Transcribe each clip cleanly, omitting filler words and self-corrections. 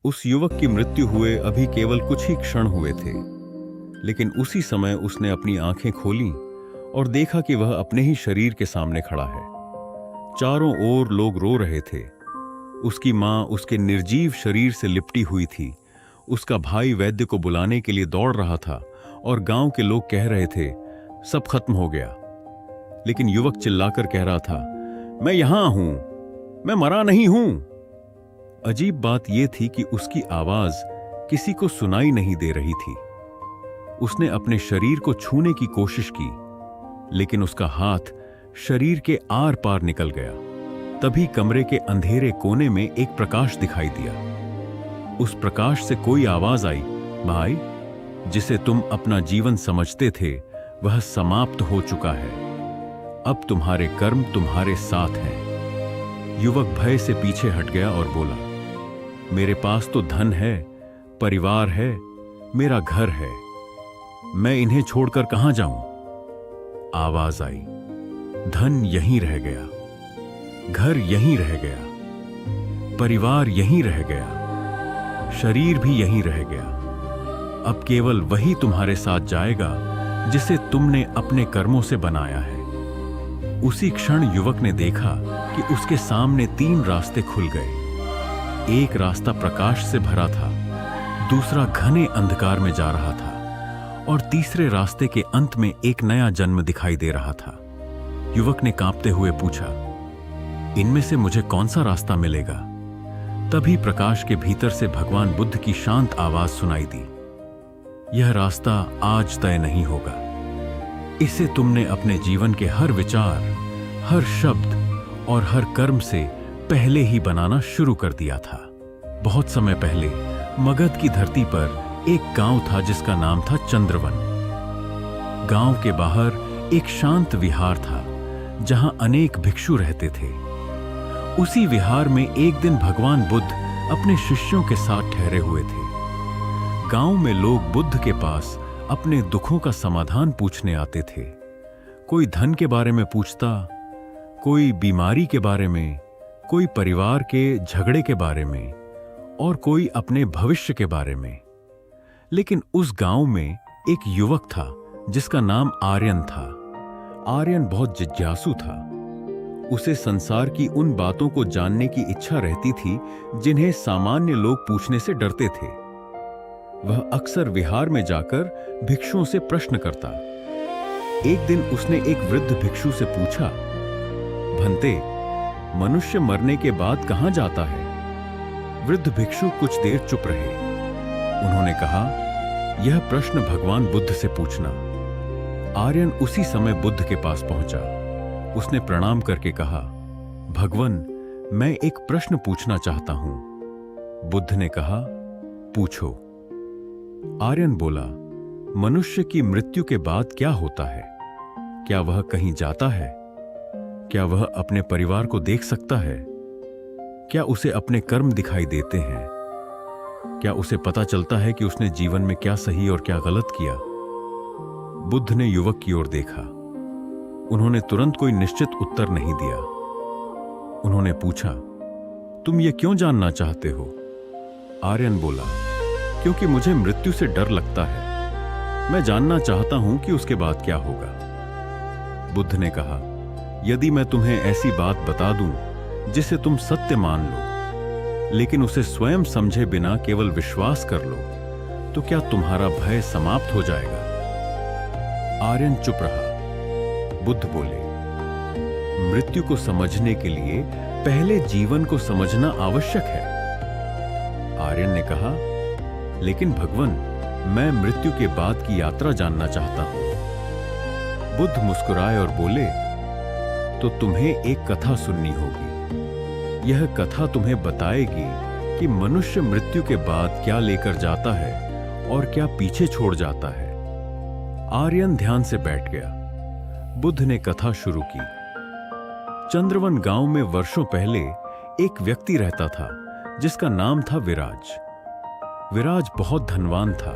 उस युवक की मृत्यु हुए अभी केवल कुछ ही क्षण हुए थे, लेकिन उसी समय उसने अपनी आंखें खोलीं और देखा कि वह अपने ही शरीर के सामने खड़ा है। चारों ओर लोग रो रहे थे। उसकी मां उसके निर्जीव शरीर से लिपटी हुई थी। उसका भाई वैद्य को बुलाने के लिए दौड़ रहा था और गांव के लोग कह रहे थे, सब खत्म हो गया। लेकिन युवक चिल्लाकर कह रहा था, मैं यहां हूं, मैं मरा नहीं हूं। अजीब बात यह थी कि उसकी आवाज किसी को सुनाई नहीं दे रही थी। उसने अपने शरीर को छूने की कोशिश की, लेकिन उसका हाथ शरीर के आर पार निकल गया। तभी कमरे के अंधेरे कोने में एक प्रकाश दिखाई दिया। उस प्रकाश से कोई आवाज आई, भाई, जिसे तुम अपना जीवन समझते थे वह समाप्त हो चुका है। अब तुम्हारे कर्म तुम्हारे साथ हैं। युवक भय से पीछे हट गया और बोला, मेरे पास तो धन है, परिवार है, मेरा घर है, मैं इन्हें छोड़कर कहां जाऊं? आवाज आई, धन यहीं रह गया, घर यहीं रह गया, परिवार यहीं रह गया, शरीर भी यहीं रह गया। अब केवल वही तुम्हारे साथ जाएगा जिसे तुमने अपने कर्मों से बनाया है। उसी क्षण युवक ने देखा कि उसके सामने 3 रास्ते खुल गए। एक रास्ता प्रकाश से भरा था, दूसरा घने अंधकार में जा रहा था और तीसरे रास्ते के अंत में एक नया जन्म दिखाई दे रहा था। युवक ने कांपते हुए पूछा, इनमें से मुझे कौन सा रास्ता मिलेगा? तभी प्रकाश के भीतर से भगवान बुद्ध की शांत आवाज सुनाई दी, यह रास्ता आज तय नहीं होगा। इसे तुमने अपने जीवन के हर विचार, हर शब्द और हर कर्म से पहले ही बनाना शुरू कर दिया था। बहुत समय पहले मगध की धरती पर एक गांव था जिसका नाम था चंद्रवन। गांव के बाहर एक शांत विहार था जहां अनेक भिक्षु रहते थे। उसी विहार में एक दिन भगवान बुद्ध अपने शिष्यों के साथ ठहरे हुए थे। गांव में लोग बुद्ध के पास अपने दुखों का समाधान पूछने आते थे। कोई धन के बारे में पूछता, कोई बीमारी के बारे में, कोई परिवार के झगड़े के बारे में और कोई अपने भविष्य के बारे में। लेकिन उस गांव में एक युवक था जिसका नाम आर्यन था। आर्यन बहुत जिज्ञासु था। उसे संसार की उन बातों को जानने की इच्छा रहती थी जिन्हें सामान्य लोग पूछने से डरते थे। वह अक्सर विहार में जाकर भिक्षुओं से प्रश्न करता। एक दिन उसने एक वृद्ध भिक्षु से पूछा, भंते, मनुष्य मरने के बाद कहां जाता है? वृद्ध भिक्षु कुछ देर चुप रहे। उन्होंने कहा, यह प्रश्न भगवान बुद्ध से पूछना। आर्यन उसी समय बुद्ध के पास पहुंचा। उसने प्रणाम करके कहा, भगवन, मैं एक प्रश्न पूछना चाहता हूं। बुद्ध ने कहा, पूछो। आर्यन बोला, मनुष्य की मृत्यु के बाद क्या होता है? क्या वह कहीं जाता है? क्या वह अपने परिवार को देख सकता है? क्या उसे अपने कर्म दिखाई देते हैं? क्या उसे पता चलता है कि उसने जीवन में क्या सही और क्या गलत किया? बुद्ध ने युवक की ओर देखा। उन्होंने तुरंत कोई निश्चित उत्तर नहीं दिया। उन्होंने पूछा, तुम ये क्यों जानना चाहते हो? आर्यन बोला, क्योंकि मुझे मृत्यु से डर लगता है। मैं जानना चाहता हूं कि उसके बाद क्या होगा। बुद्ध ने कहा, यदि मैं तुम्हें ऐसी बात बता दूं जिसे तुम सत्य मान लो, लेकिन उसे स्वयं समझे बिना केवल विश्वास कर लो, तो क्या तुम्हारा भय समाप्त हो जाएगा? आर्यन चुप रहा। बुद्ध बोले, मृत्यु को समझने के लिए पहले जीवन को समझना आवश्यक है। आर्यन ने कहा, लेकिन भगवन, मैं मृत्यु के बाद की यात्रा जानना चाहता हूं। बुद्ध मुस्कुराए और बोले, तो तुम्हें एक कथा सुननी होगी। यह कथा तुम्हें बताएगी कि मनुष्य मृत्यु के बाद क्या लेकर जाता है और क्या पीछे छोड़ जाता है। आर्यन ध्यान से बैठ गया। बुद्ध ने कथा शुरू की। चंद्रवन गांव में वर्षों पहले एक व्यक्ति रहता था जिसका नाम था विराज। विराज बहुत धनवान था।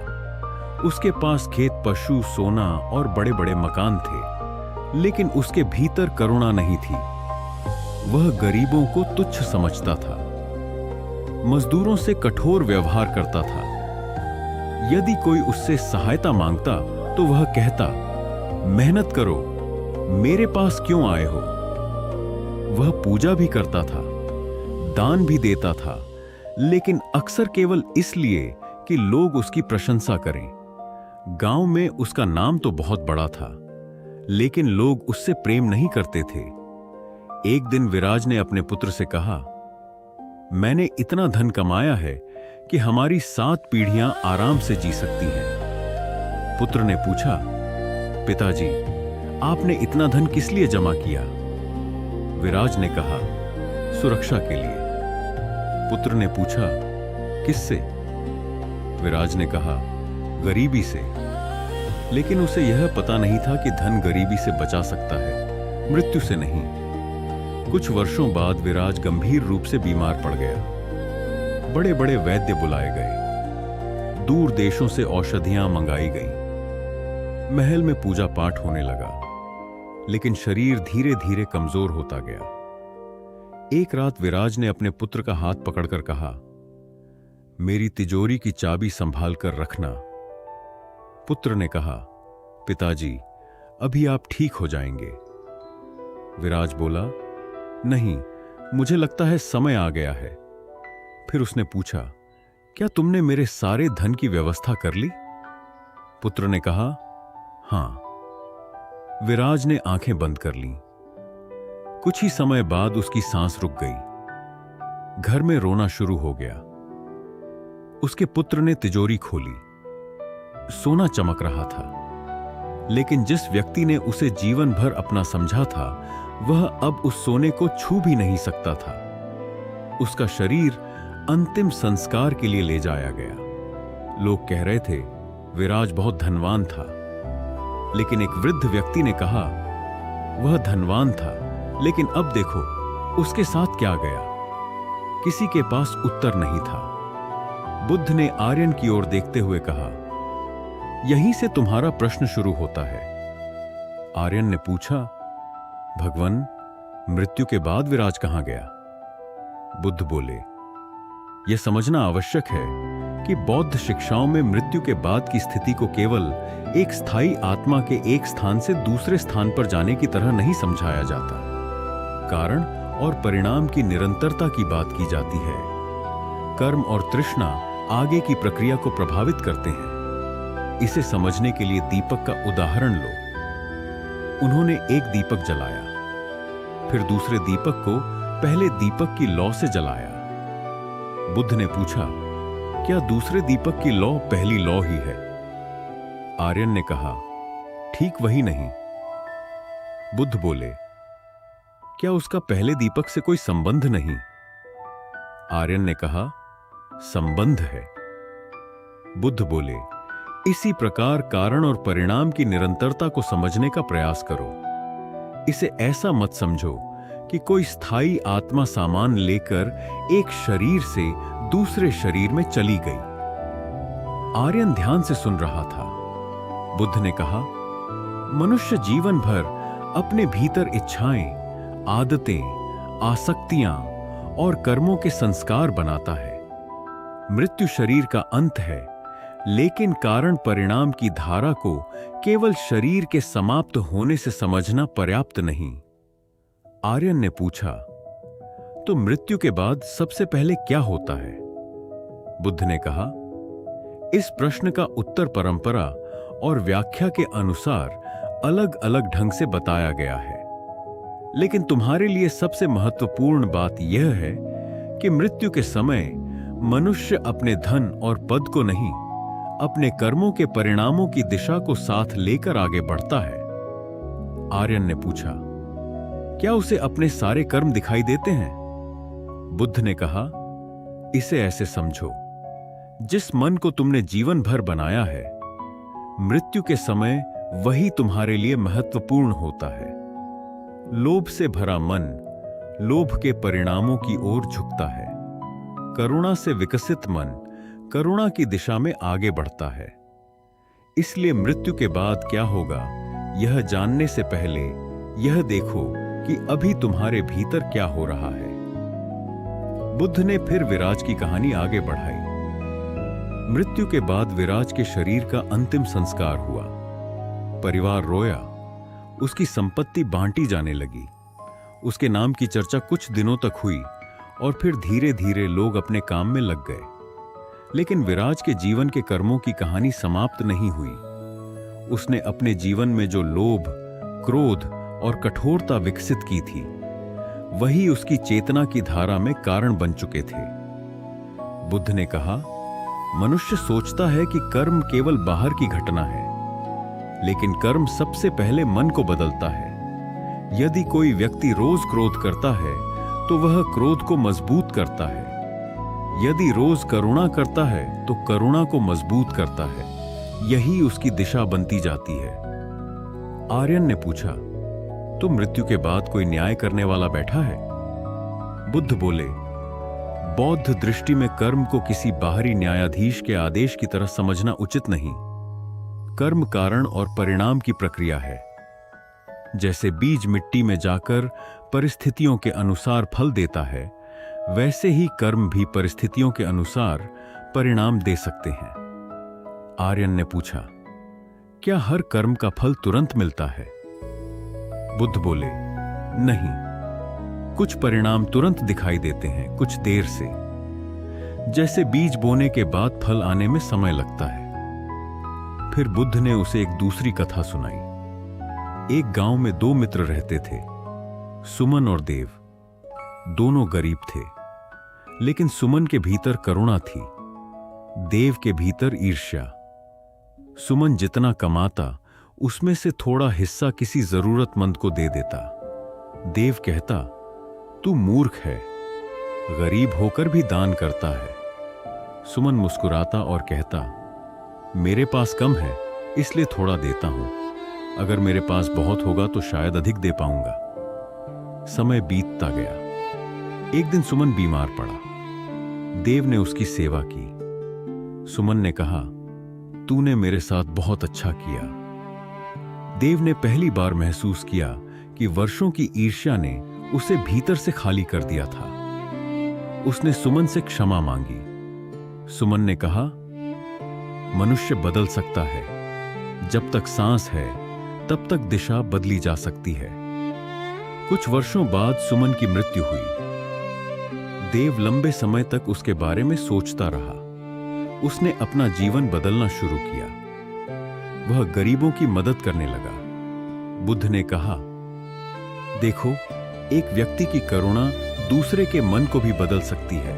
उसके पास खेत, पशु, सोना और बड़े बड़े मकान थे, लेकिन उसके भीतर करुणा नहीं थी। वह गरीबों को तुच्छ समझता था। मजदूरों से कठोर व्यवहार करता था। यदि कोई उससे सहायता मांगता तो वह कहता, मेहनत करो, मेरे पास क्यों आए हो। वह पूजा भी करता था, दान भी देता था, लेकिन अक्सर केवल इसलिए कि लोग उसकी प्रशंसा करें। गांव में उसका नाम तो बहुत बड़ा था, लेकिन लोग उससे प्रेम नहीं करते थे। एक दिन विराज ने अपने पुत्र से कहा, मैंने इतना धन कमाया है कि हमारी 7 पीढ़ियां आराम से जी सकती हैं। पुत्र ने पूछा, पिताजी, आपने इतना धन किस लिए जमा किया? विराज ने कहा, सुरक्षा के लिए। पुत्र ने पूछा, किससे? विराज ने कहा, गरीबी से। लेकिन उसे यह पता नहीं था कि धन गरीबी से बचा सकता है, मृत्यु से नहीं। कुछ वर्षों बाद विराज गंभीर रूप से बीमार पड़ गया। बड़े बड़े वैद्य बुलाए गए, दूर देशों से औषधियां मंगाई गईं। महल में पूजा पाठ होने लगा, लेकिन शरीर धीरे धीरे कमजोर होता गया। एक रात विराज ने अपने पुत्र का हाथ पकड़कर कहा, मेरी तिजोरी की चाबी संभाल कर रखना। पुत्र ने कहा, पिताजी, अभी आप ठीक हो जाएंगे। विराज बोला, नहीं, मुझे लगता है समय आ गया है। फिर उसने पूछा, क्या तुमने मेरे सारे धन की व्यवस्था कर ली? पुत्र ने कहा, हां। विराज ने आंखें बंद कर लीं। कुछ ही समय बाद उसकी सांस रुक गई। घर में रोना शुरू हो गया। उसके पुत्र ने तिजोरी खोली। सोना चमक रहा था, लेकिन जिस व्यक्ति ने उसे जीवन भर अपना समझा था, वह अब उस सोने को छू भी नहीं सकता था। उसका शरीर अंतिम संस्कार के लिए ले जाया गया। लोग कह रहे थे, विराज बहुत धनवान था। लेकिन एक वृद्ध व्यक्ति ने कहा, वह धनवान था, लेकिन अब देखो उसके साथ क्या गया। किसी के पास उत्तर नहीं था। बुद्ध ने आर्यन की ओर देखते हुए कहा, यहीं से तुम्हारा प्रश्न शुरू होता है। आर्यन ने पूछा, भगवान, मृत्यु के बाद विराज कहां गया? बुद्ध बोले, यह समझना आवश्यक है कि बौद्ध शिक्षाओं में मृत्यु के बाद की स्थिति को केवल एक स्थायी आत्मा के एक स्थान से दूसरे स्थान पर जाने की तरह नहीं समझाया जाता। कारण और परिणाम की निरंतरता की बात की जाती है। कर्म और तृष्णा आगे की प्रक्रिया को प्रभावित करते हैं। इसे समझने के लिए दीपक का उदाहरण लो। उन्होंने एक दीपक जलाया, फिर दूसरे दीपक को पहले दीपक की लौ से जलाया। बुद्ध ने पूछा, क्या दूसरे दीपक की लौ पहली लौ ही है? आर्यन ने कहा, ठीक वही नहीं। बुद्ध बोले, क्या उसका पहले दीपक से कोई संबंध नहीं? आर्यन ने कहा, संबंध है। बुद्ध बोले, इसी प्रकार कारण और परिणाम की निरंतरता को समझने का प्रयास करो। इसे ऐसा मत समझो कि कोई स्थायी आत्मा सामान लेकर एक शरीर से दूसरे शरीर में चली गई। आर्यन ध्यान से सुन रहा था। बुद्ध ने कहा, मनुष्य जीवन भर अपने भीतर इच्छाएं, आदतें, आसक्तियां और कर्मों के संस्कार बनाता है। मृत्यु शरीर का अंत है, लेकिन कारण परिणाम की धारा को केवल शरीर के समाप्त होने से समझना पर्याप्त नहीं। आर्यन ने पूछा, तो मृत्यु के बाद सबसे पहले क्या होता है? बुद्ध ने कहा, इस प्रश्न का उत्तर परंपरा और व्याख्या के अनुसार अलग अलग ढंग से बताया गया है। लेकिन तुम्हारे लिए सबसे महत्वपूर्ण बात यह है कि मृत्यु के समय मनुष्य अपने धन और पद को नहीं, अपने कर्मों के परिणामों की दिशा को साथ लेकर आगे बढ़ता है। आर्यन ने पूछा, क्या उसे अपने सारे कर्म दिखाई देते हैं? बुद्ध ने कहा, इसे ऐसे समझो, जिस मन को तुमने जीवन भर बनाया है, मृत्यु के समय वही तुम्हारे लिए महत्वपूर्ण होता है। लोभ से भरा मन लोभ के परिणामों की ओर झुकता है। करुणा से विकसित मन करुणा की दिशा में आगे बढ़ता है। इसलिए मृत्यु के बाद क्या होगा, यह जानने से पहले यह देखो कि अभी तुम्हारे भीतर क्या हो रहा है। बुद्ध ने फिर विराज की कहानी आगे बढ़ाई। मृत्यु के बाद विराज के शरीर का अंतिम संस्कार हुआ। परिवार रोया, उसकी संपत्ति बांटी जाने लगी। उसके नाम की चर्चा कुछ दिनों तक हुई और फिर धीरे धीरे लोग अपने काम में लग गए। लेकिन विराज के जीवन के कर्मों की कहानी समाप्त नहीं हुई। उसने अपने जीवन में जो लोभ, क्रोध और कठोरता विकसित की थी, वही उसकी चेतना की धारा में कारण बन चुके थे। बुद्ध ने कहा, मनुष्य सोचता है कि कर्म केवल बाहर की घटना है, लेकिन कर्म सबसे पहले मन को बदलता है। यदि कोई व्यक्ति रोज क्रोध करता है तो वह क्रोध को मजबूत करता है। यदि रोज करुणा करता है तो करुणा को मजबूत करता है। यही उसकी दिशा बनती जाती है। आर्यन ने पूछा, तो मृत्यु के बाद कोई न्याय करने वाला बैठा है? बुद्ध बोले, बौद्ध दृष्टि में कर्म को किसी बाहरी न्यायाधीश के आदेश की तरह समझना उचित नहीं। कर्म कारण और परिणाम की प्रक्रिया है। जैसे बीज मिट्टी में जाकर परिस्थितियों के अनुसार फल देता है, वैसे ही कर्म भी परिस्थितियों के अनुसार परिणाम दे सकते हैं। आर्यन ने पूछा, क्या हर कर्म का फल तुरंत मिलता है? बुद्ध बोले, नहीं, कुछ परिणाम तुरंत दिखाई देते हैं, कुछ देर से। जैसे बीज बोने के बाद फल आने में समय लगता है। फिर बुद्ध ने उसे एक दूसरी कथा सुनाई। एक गांव में दो मित्र रहते थे, सुमन और देव। दोनों गरीब थे, लेकिन सुमन के भीतर करुणा थी, देव के भीतर ईर्ष्या। सुमन जितना कमाता, उसमें से थोड़ा हिस्सा किसी जरूरतमंद को दे देता। देव कहता, तू मूर्ख है, गरीब होकर भी दान करता है। सुमन मुस्कुराता और कहता, मेरे पास कम है, इसलिए थोड़ा देता हूं। अगर मेरे पास बहुत होगा तो शायद अधिक दे पाऊंगा। समय बीतता गया। एक दिन सुमन बीमार पड़ा। देव ने उसकी सेवा की। सुमन ने कहा, तूने मेरे साथ बहुत अच्छा किया। देव ने पहली बार महसूस किया कि वर्षों की ईर्ष्या ने उसे भीतर से खाली कर दिया था। उसने सुमन से क्षमा मांगी। सुमन ने कहा, मनुष्य बदल सकता है। जब तक सांस है, तब तक दिशा बदली जा सकती है। कुछ वर्षों बाद सुमन की मृत्यु हुई। देव लंबे समय तक उसके बारे में सोचता रहा। उसने अपना जीवन बदलना शुरू किया। वह गरीबों की मदद करने लगा। बुद्ध ने कहा, देखो, एक व्यक्ति की करुणा दूसरे के मन को भी बदल सकती है।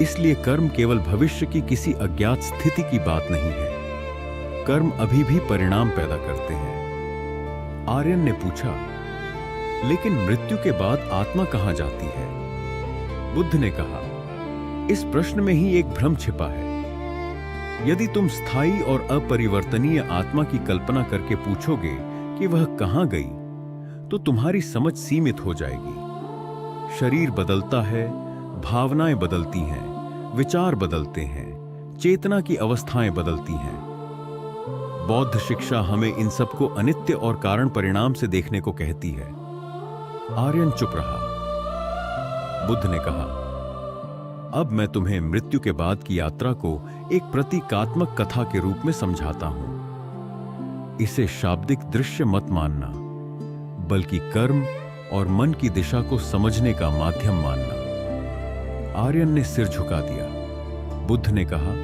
इसलिए कर्म केवल भविष्य की किसी अज्ञात स्थिति की बात नहीं है। कर्म अभी भी परिणाम पैदा करते हैं। आर्यन ने पूछा, लेकिन मृत्यु के बाद आत्मा कहां जाती है? बुद्ध ने कहा, इस प्रश्न में ही एक भ्रम छिपा है। यदि तुम स्थायी और अपरिवर्तनीय आत्मा की कल्पना करके पूछोगे कि वह कहां गई, तो तुम्हारी समझ सीमित हो जाएगी। शरीर बदलता है, भावनाएं बदलती हैं, विचार बदलते हैं, चेतना की अवस्थाएं बदलती हैं। बौद्ध शिक्षा हमें इन सब को अनित्य और कारण परिणाम से देखने को कहती है। आर्यन चुप रहा। बुद्ध ने कहा, अब मैं तुम्हें मृत्यु के बाद की यात्रा को एक प्रतीकात्मक कथा के रूप में समझाता हूं। इसे शाब्दिक दृश्य मत मानना, बल्कि कर्म और मन की दिशा को समझने का माध्यम मानना। आर्यन ने सिर झुका दिया। बुद्ध ने कहा,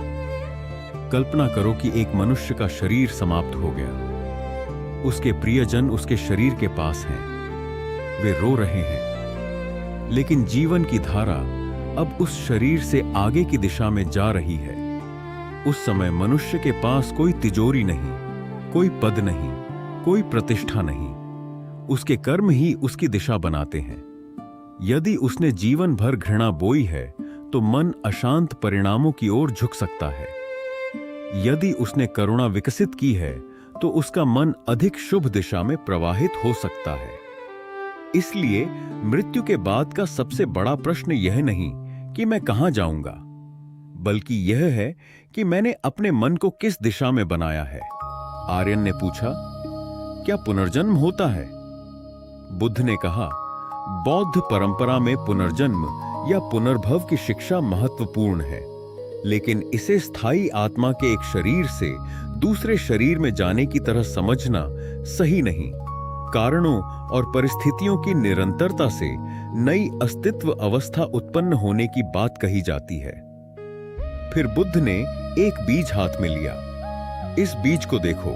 कल्पना करो कि एक मनुष्य का शरीर समाप्त हो गया। उसके प्रियजन उसके शरीर के पास हैं। वे रो रहे हैं, लेकिन जीवन की धारा अब उस शरीर से आगे की दिशा में जा रही है। उस समय मनुष्य के पास कोई तिजोरी नहीं, कोई पद नहीं, कोई प्रतिष्ठा नहीं। उसके कर्म ही उसकी दिशा बनाते हैं। यदि उसने जीवन भर घृणा बोई है, तो मन अशांत परिणामों की ओर झुक सकता है। यदि उसने करुणा विकसित की है, तो उसका मन अधिक शुभ दिशा में प्रवाहित हो सकता है। इसलिए मृत्यु के बाद का सबसे बड़ा प्रश्न यह नहीं कि मैं कहां जाऊंगा, बल्कि यह है कि मैंने अपने मन को किस दिशा में बनाया है। आर्यन ने पूछा, क्या पुनर्जन्म होता है? बुद्ध ने कहा, बौद्ध परंपरा में पुनर्जन्म या पुनर्भव की शिक्षा महत्वपूर्ण है, लेकिन इसे स्थायी आत्मा के एक शरीर से दूसरे शरीर में जाने की तरह समझना सही नहीं। कारणों और परिस्थितियों की निरंतरता से नई अस्तित्व अवस्था उत्पन्न होने की बात कही जाती है। फिर बुद्ध ने एक बीज हाथ में लिया। इस बीज को देखो,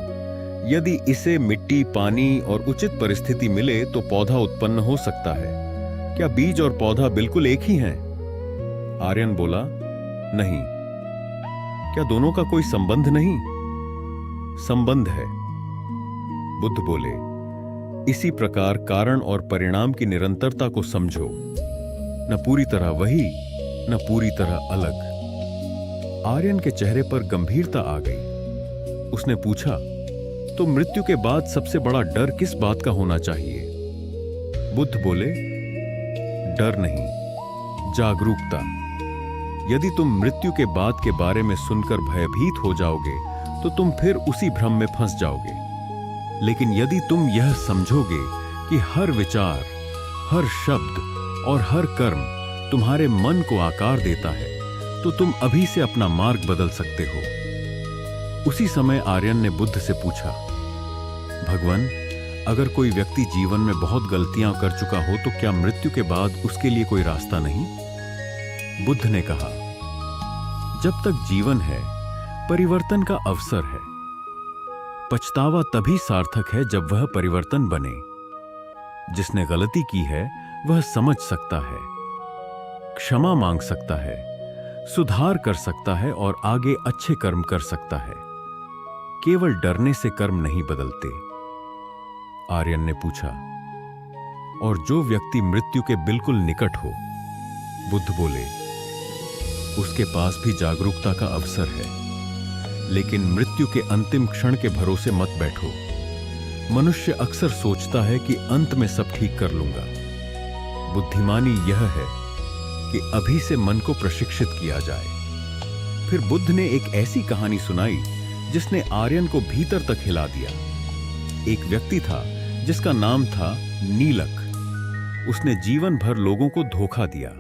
यदि इसे मिट्टी, पानी और उचित परिस्थिति मिले तो पौधा उत्पन्न हो सकता है। क्या बीज और पौधा बिल्कुल एक ही हैं? आर्यन बोला, नहीं। क्या दोनों का कोई संबंध नहीं? संबंध है। बुद्ध बोले, इसी प्रकार कारण और परिणाम की निरंतरता को समझो, न पूरी तरह वही, न पूरी तरह अलग। आर्यन के चेहरे पर गंभीरता आ गई। उसने पूछा, तो मृत्यु के बाद सबसे बड़ा डर किस बात का होना चाहिए? बुद्ध बोले, डर नहीं, जागरूकता। यदि तुम मृत्यु के बाद के बारे में सुनकर भयभीत हो जाओगे तो तुम फिर उसी भ्रम में फंस जाओगे। लेकिन यदि तुम यह समझोगे कि हर विचार, हर शब्द और हर कर्म तुम्हारे मन को आकार देता है, तो तुम अभी से अपना मार्ग बदल सकते हो। उसी समय आर्यन ने बुद्ध से पूछा, भगवान, अगर कोई व्यक्ति जीवन में बहुत गलतियां कर चुका हो तो क्या मृत्यु के बाद उसके लिए कोई रास्ता नहीं? बुद्ध ने कहा, जब तक जीवन है, परिवर्तन का अवसर है। पछतावा तभी सार्थक है जब वह परिवर्तन बने। जिसने गलती की है वह समझ सकता है, क्षमा मांग सकता है, सुधार कर सकता है और आगे अच्छे कर्म कर सकता है। केवल डरने से कर्म नहीं बदलते। आर्यन ने पूछा, और जो व्यक्ति मृत्यु के बिल्कुल निकट हो? बुद्ध बोले, उसके पास भी जागरूकता का अवसर है, लेकिन मृत्यु के अंतिम क्षण के भरोसे मत बैठो। मनुष्य अक्सर सोचता है कि अंत में सब ठीक कर लूंगा। बुद्धिमानी यह है कि अभी से मन को प्रशिक्षित किया जाए। फिर बुद्ध ने एक ऐसी कहानी सुनाई जिसने आर्यन को भीतर तक हिला दिया। एक व्यक्ति था जिसका नाम था नीलक। उसने जीवन भर लोगों को धोखा दिया।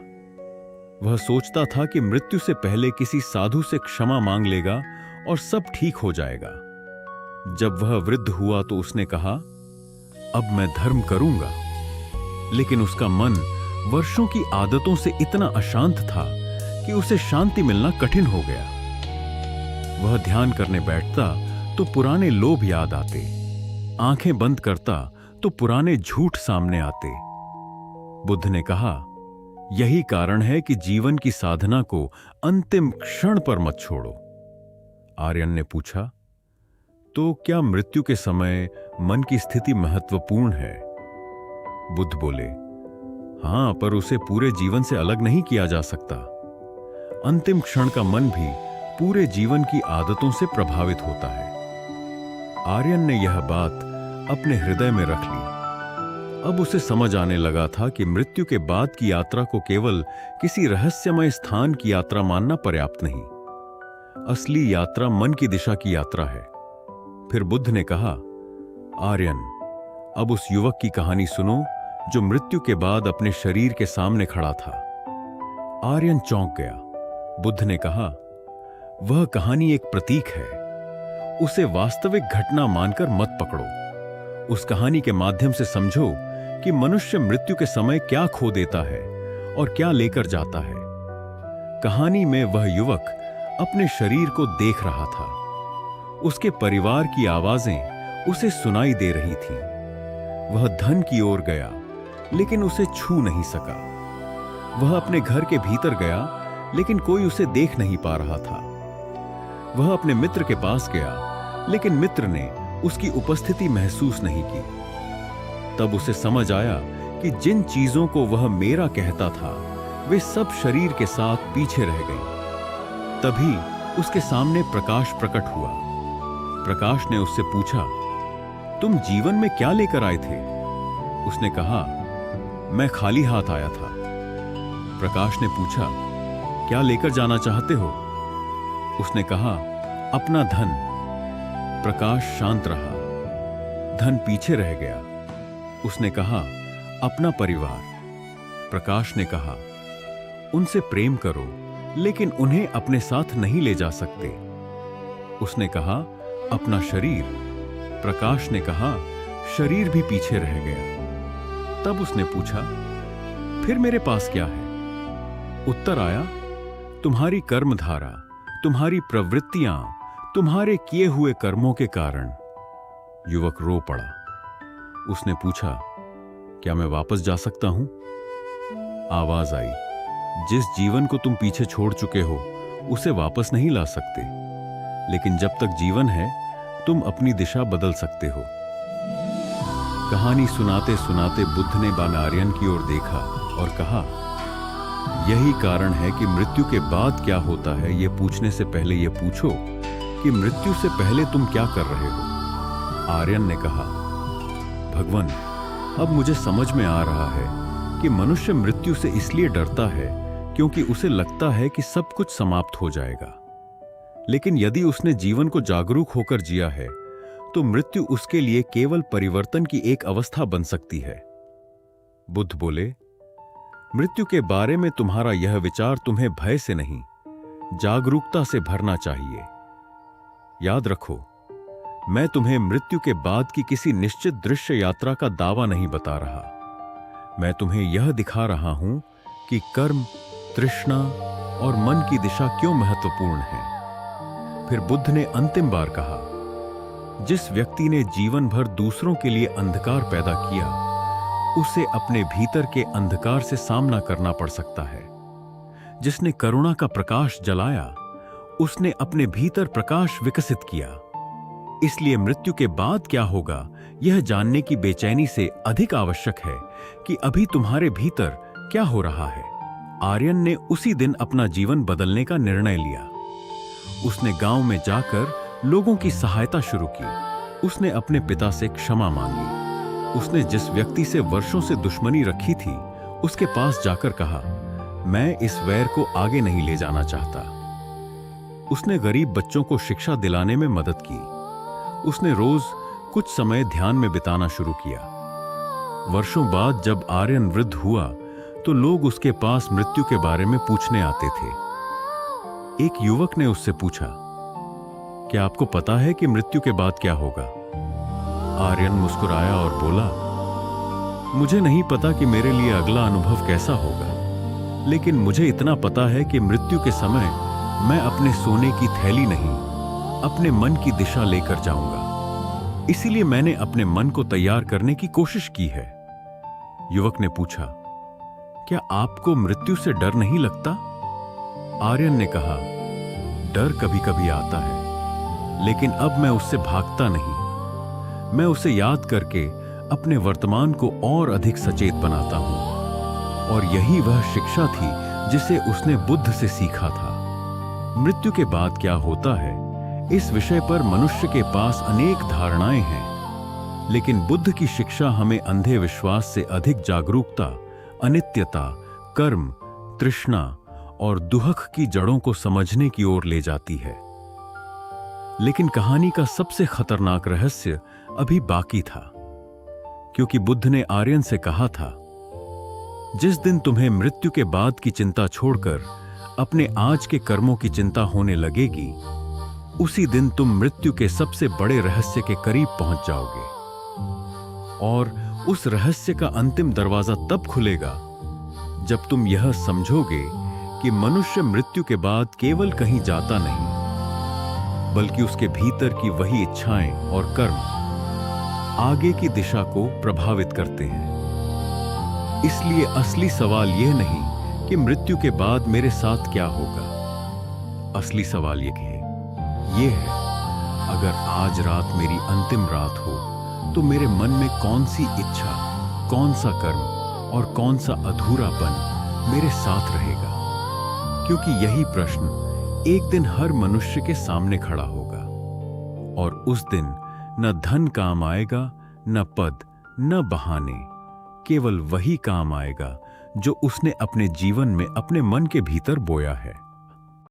वह सोचता था कि मृत्यु से पहले किसी साधु से क्षमा मांग लेगा और सब ठीक हो जाएगा। जब वह वृद्ध हुआ तो उसने कहा, अब मैं धर्म करूंगा। लेकिन उसका मन वर्षों की आदतों से इतना अशांत था कि उसे शांति मिलना कठिन हो गया। वह ध्यान करने बैठता तो पुराने लोभ याद आते, आंखें बंद करता तो पुराने झूठ सामने आते। बुद्ध ने कहा, यही कारण है कि जीवन की साधना को अंतिम क्षण पर मत छोड़ो। आर्यन ने पूछा, तो क्या मृत्यु के समय मन की स्थिति महत्वपूर्ण है? बुद्ध बोले, हां, पर उसे पूरे जीवन से अलग नहीं किया जा सकता। अंतिम क्षण का मन भी पूरे जीवन की आदतों से प्रभावित होता है। आर्यन ने यह बात अपने हृदय में रख ली। अब उसे समझ आने लगा था कि मृत्यु के बाद की यात्रा को केवल किसी रहस्यमय स्थान की यात्रा मानना पर्याप्त नहीं। असली यात्रा मन की दिशा की यात्रा है। फिर बुद्ध ने कहा, आर्यन, अब उस युवक की कहानी सुनो जो मृत्यु के बाद अपने शरीर के सामने खड़ा था। आर्यन चौंक गया। बुद्ध ने कहा, वह कहानी एक प्रतीक है। उसे वास्तविक घटना मानकर मत पकड़ो। उस कहानी के माध्यम से समझो कि मनुष्य मृत्यु के समय क्या खो देता है और क्या लेकर जाता है। कहानी में वह युवक अपने शरीर को देख रहा था। उसके परिवार की आवाजें उसे सुनाई दे रही थीं। वह धन की ओर गया, लेकिन उसे छू नहीं सका। वह अपने घर के भीतर गया, लेकिन कोई उसे देख नहीं पा रहा था। वह अपने मित्र के पास गया, लेकिन मित्र ने उसकी उपस्थिति महसूस नहीं की। तब उसे समझ आया कि जिन चीजों को वह मेरा कहता था, वे सब शरीर के साथ पीछे रह गईं। तभी उसके सामने प्रकाश प्रकट हुआ। प्रकाश ने उससे पूछा, तुम जीवन में क्या लेकर आए थे? उसने कहा, मैं खाली हाथ आया था। प्रकाश ने पूछा, क्या लेकर जाना चाहते हो? उसने कहा, अपना धन। प्रकाश शांत रहा। धन पीछे रह गया। उसने कहा, अपना परिवार। प्रकाश ने कहा, उनसे प्रेम करो, लेकिन उन्हें अपने साथ नहीं ले जा सकते। उसने कहा, अपना शरीर। प्रकाश ने कहा, शरीर भी पीछे रह गया। तब उसने पूछा, फिर मेरे पास क्या है? उत्तर आया, तुम्हारी कर्मधारा, तुम्हारी प्रवृत्तियां, तुम्हारे किए हुए कर्मों के कारण। युवक रो पड़ा। उसने पूछा, क्या मैं वापस जा सकता हूं? आवाज आई, जिस जीवन को तुम पीछे छोड़ चुके हो उसे वापस नहीं ला सकते, लेकिन जब तक जीवन है तुम अपनी दिशा बदल सकते हो। कहानी सुनाते सुनाते बुद्ध ने बानरियन की ओर देखा और कहा, यही कारण है कि मृत्यु के बाद क्या होता है यह पूछने से पहले यह पूछो कि मृत्यु से पहले तुम क्या कर रहे हो। आर्यन ने कहा, भगवान, अब मुझे समझ में आ रहा है कि मनुष्य मृत्यु से इसलिए डरता है क्योंकि उसे लगता है कि सब कुछ समाप्त हो जाएगा। लेकिन यदि उसने जीवन को जागरूक होकर जिया है तो मृत्यु उसके लिए केवल परिवर्तन की एक अवस्था बन सकती है। बुद्ध बोले, मृत्यु के बारे में तुम्हारा यह विचार तुम्हें भय से नहीं, जागरूकता से भरना चाहिए। याद रखो, मैं तुम्हें मृत्यु के बाद की किसी निश्चित दृश्य यात्रा का दावा नहीं बता रहा। मैं तुम्हें यह दिखा रहा हूं कि कर्म, तृष्णा और मन की दिशा क्यों महत्वपूर्ण है। फिर बुद्ध ने अंतिम बार कहा, जिस व्यक्ति ने जीवन भर दूसरों के लिए अंधकार पैदा किया, उसे अपने भीतर के अंधकार से सामना करना पड़ सकता है। जिसने करुणा का प्रकाश जलाया, उसने अपने भीतर प्रकाश विकसित किया। इसलिए मृत्यु के बाद क्या होगा यह जानने की बेचैनी से अधिक आवश्यक है कि अभी तुम्हारे भीतर क्या हो रहा है। आर्यन ने उसी दिन अपना जीवन बदलने का निर्णय लिया। उसने गांव में जाकर लोगों की सहायता शुरू की। उसने अपने पिता से क्षमा मांगी। उसने जिस व्यक्ति से वर्षों से दुश्मनी रखी थी, उसके पास जाकर कहा, मैं इस वैर को आगे नहीं ले जाना चाहता। उसने गरीब बच्चों को शिक्षा दिलाने में मदद की। उसने रोज कुछ समय ध्यान में बिताना शुरू किया। वर्षों बाद जब आर्यन वृद्ध हुआ तो लोग उसके पास मृत्यु के बारे में पूछने आते थे। एक युवक ने उससे पूछा, क्या आपको पता है कि मृत्यु के बाद क्या होगा? आर्यन मुस्कुराया और बोला, मुझे नहीं पता कि मेरे लिए अगला अनुभव कैसा होगा, लेकिन मुझे इतना पता है कि मृत्यु के समय मैं अपने सोने की थैली नहीं, अपने मन की दिशा लेकर जाऊंगा। इसीलिए मैंने अपने मन को तैयार करने की कोशिश की है। युवक ने पूछा, क्या आपको मृत्यु से डर नहीं लगता? आर्यन ने कहा, डर कभी कभी आता है, लेकिन अब मैं उससे भागता नहीं। मैं उसे याद करके अपने वर्तमान को और अधिक सचेत बनाता हूं। और यही वह शिक्षा थी जिसे उसने बुद्ध से सीखा था। मृत्यु के बाद क्या होता है, इस विषय पर मनुष्य के पास अनेक धारणाएं हैं, लेकिन बुद्ध की शिक्षा हमें अंधे विश्वास से अधिक जागरूकता, अनित्यता, कर्म, तृष्णा और दुहक की जड़ों को समझने की ओर ले जाती है। लेकिन कहानी का सबसे खतरनाक रहस्य अभी बाकी था, क्योंकि बुद्ध ने आर्यन से कहा था, जिस दिन तुम्हें मृत्यु के बाद की चिंता छोड़कर अपने आज के कर्मों की चिंता होने लगेगी, उसी दिन तुम मृत्यु के सबसे बड़े रहस्य के करीब पहुंच जाओगे। और उस रहस्य का अंतिम दरवाजा तब खुलेगा जब तुम यह समझोगे कि मनुष्य मृत्यु के बाद केवल कहीं जाता नहीं, बल्कि उसके भीतर की वही इच्छाएं और कर्म आगे की दिशा को प्रभावित करते हैं। इसलिए असली सवाल यह नहीं कि मृत्यु के बाद मेरे साथ क्या होगा। असली सवाल यह है, अगर आज रात मेरी अंतिम रात हो तो मेरे मन में कौन सी इच्छा, कौन सा कर्म और कौन सा अधूरापन मेरे साथ रहेगा। क्योंकि यही प्रश्न एक दिन हर मनुष्य के सामने खड़ा होगा, और उस दिन न धन काम आएगा, न पद, न बहाने, केवल वही काम आएगा जो उसने अपने जीवन में अपने मन के भीतर बोया है।